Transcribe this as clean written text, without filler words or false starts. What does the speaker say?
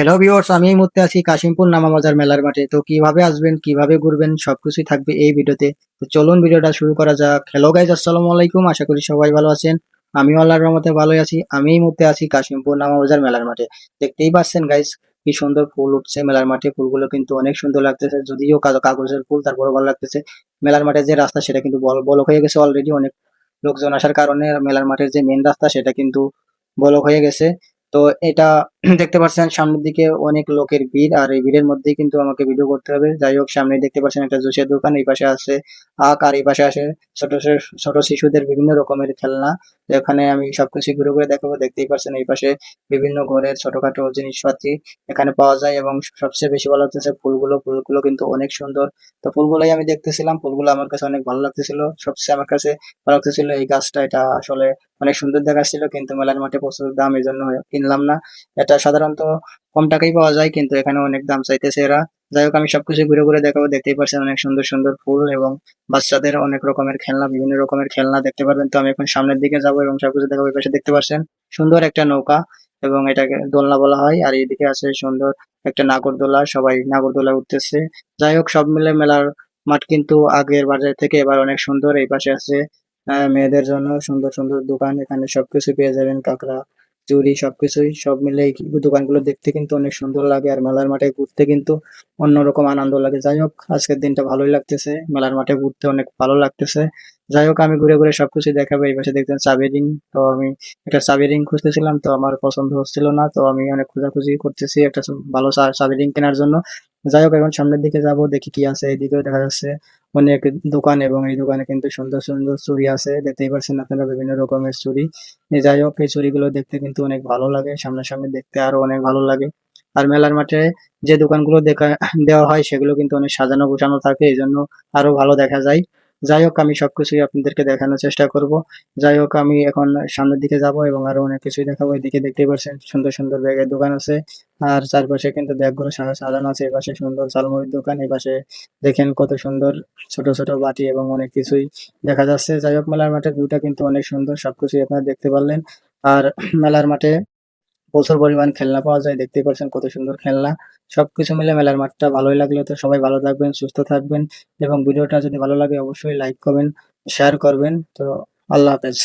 Hello viewers, আমি এই মুহূর্তে আছি কাশিমপুর নামা বাজার মেলার মাঠে। তো কিভাবে আসবেন, কিভাবে ঘুরবেন সবকিছুই থাকবে এই ভিডিওতে। তো চলুন ভিডিওটা শুরু করা যাক। হ্যালো গাইজ, আসসালামু আলাইকুম। আশা করি সবাই ভালো আছেন। আমিও আল্লাহর রহমতে ভালোই আছি। আমি এই মুহূর্তে আছি কাশিমপুর নামা বাজার মেলার মাঠে। দেখতেই পাচ্ছেন গাইজ, কি সুন্দর ফুল উঠছে মেলার মাঠে। ফুলগুলো কিন্তু অনেক সুন্দর লাগতেছে, যদিও কাগজের ফুল, তারপরে ভালো লাগতেছে। মেলার মাঠে যে রাস্তা সেটা কিন্তু বলক হয়ে গেছে অলরেডি। অনেক লোকজন আসার কারণে মেলার মাঠের যে মেন রাস্তা সেটা কিন্তু বলক হয়ে গেছে। তো এটা দেখতে পাচ্ছেন সামনের দিকে অনেক লোকের ভিড়, আর এই ভিড়ের মধ্যেই কিন্তু আমাকে ভিডিও করতে হবে। যাই হোক, সামনে দেখতে পাচ্ছেন একটা জুসের দোকান, এই পাশে আছে আখ, আর এই পাশে আসে ছোট ছোট শিশুদের বিভিন্ন রকমের খেলনা। তো এখানে আমি সবকিছু ঘুরে ঘুরে দেখাবো। দেখতেই পাচ্ছেন এই পাশে বিভিন্ন ঘরের ছোটখাটো জিনিসপাতি এখানে পাওয়া যায়, এবং সবচেয়ে বেশি ভালো লাগতেছে ফুলগুলো কিন্তু অনেক সুন্দর। তো ফুলগুলোই আমি দেখতেছিলাম, ফুলগুলো আমার কাছে অনেক ভালো লাগতেছিল। সবচেয়ে আমার কাছে ভালো লাগতেছিল এই গাছটা, এটা আসলে অনেক সুন্দর দেখাচ্ছিল, কিন্তু মেলার মাঠে প্রচুর দাম, এই জন্য কিনলাম না। এটা সাধারণত কম টাকায় পাওয়া যায়, কিন্তু এখানে অনেক দাম চাইতেছে এরা। যাই হোক, আমি সবকিছু ঘুরে ঘুরে দেখাবো। দেখতেই পাচ্ছেন অনেক সুন্দর সুন্দর ফুল, এবং বাচ্চাদের অনেক রকমের খেলনা, বিভিন্ন রকমের খেলনা দেখতে পারবেন। তো আমি এখন সামনের দিকে যাবো এবং সবকিছু দেখাবো। এই পাশে দেখতে পাচ্ছেন সুন্দর একটা নৌকা, এবং এটাকে দোলনা বলা হয়। আর এইদিকে আছে সুন্দর একটা নাগরদোলা, সবাই নাগরদোলা উঠতেছে। যাই হোক, সব মিলে মেলার মাঠ কিন্তু আগের বাজার থেকে এবার অনেক সুন্দর। এই পাশে আছে মেয়েদের জন্য সুন্দর সুন্দর দোকান, এখানে সবকিছু পেয়ে যাবেন, কাঁকড়া, চুড়ি, সবকিছুই। সব মিলে এই দোকানগুলো দেখতে কিন্তু অনেক সুন্দর লাগে, আর মেলার মাঠে ঘুরতে কিন্তু অন্যরকম আনন্দ লাগে। যাই হোক, আজকের দিনটা ভালোই লাগতেছে, মেলার মাঠে ঘুরতে অনেক ভালো লাগতেছে। যাই হোক, আমি ঘুরে ঘুরে সবকিছু দেখাবো। এই পাশে দেখতেন চাবি রিং। তো আমি একটা চাবি রিং খুঁজতেছিলাম, তো আমার পছন্দ হচ্ছিল না, তো আমি অনেক খোঁজাখুঁজি করতেছি একটা ভালো চাবি রিং কেনার জন্য। যাই হোক, এখন সামনের দিকে যাব, দেখি কি আছে। এইদিকেও দেখা যাচ্ছে অনেক দোকান, এবং এই দোকানে কিন্তু সুন্দর সুন্দর চুড়ি আছে। দেখতেই পাচ্ছেন আপনারা বিভিন্ন রকমের চুড়ি। যাই হোক, এই চুড়িগুলো দেখতে কিন্তু অনেক ভালো লাগে, সামনাসামনি দেখতে আরো অনেক ভালো লাগে। আর মেলার মাঠে যে দোকানগুলো দেওয়া হয় সেগুলো কিন্তু অনেক সাজানো গোছানো থাকে, এই জন্য আরো ভালো দেখা যায়। যাই হোক, আমি সবকিছুই আপনাদেরকে দেখানোর চেষ্টা করব। যাই হোক, আমি এখন সামনের দিকে যাব এবং আরো অনেক কিছুই দেখাবো। এদিকে দেখতেই পাচ্ছেন সুন্দর সুন্দর ব্যাগের দোকান আছে, আর চারপাশে কিন্তু ব্যাগগুলো সাজানো আছে। এই পাশে সুন্দর ঝালমুড়ির দোকান, এই পাশে দেখেন কত সুন্দর ছোট ছোট বাটি এবং অনেক কিছুই দেখা যাচ্ছে। যাই হোক, মেলার মাঠের ভিউটা কিন্তু অনেক সুন্দর, সবকিছুই আপনারা দেখতে পারলেন। আর মেলার মাঠে প্রচুর পরিমাণ খেলনা পাওয়া যায়, দেখতেই পাচ্ছেন কত সুন্দর খেলনা। সবকিছু মিলে মেলার মাঠটা ভালোই লাগলো। তো সবাই ভালো থাকবেন, সুস্থ থাকবেন, এবং ভিডিওটা যদি ভালো লাগে অবশ্যই লাইক করবেন, শেয়ার করবেন। তো আল্লাহ হাফেজ।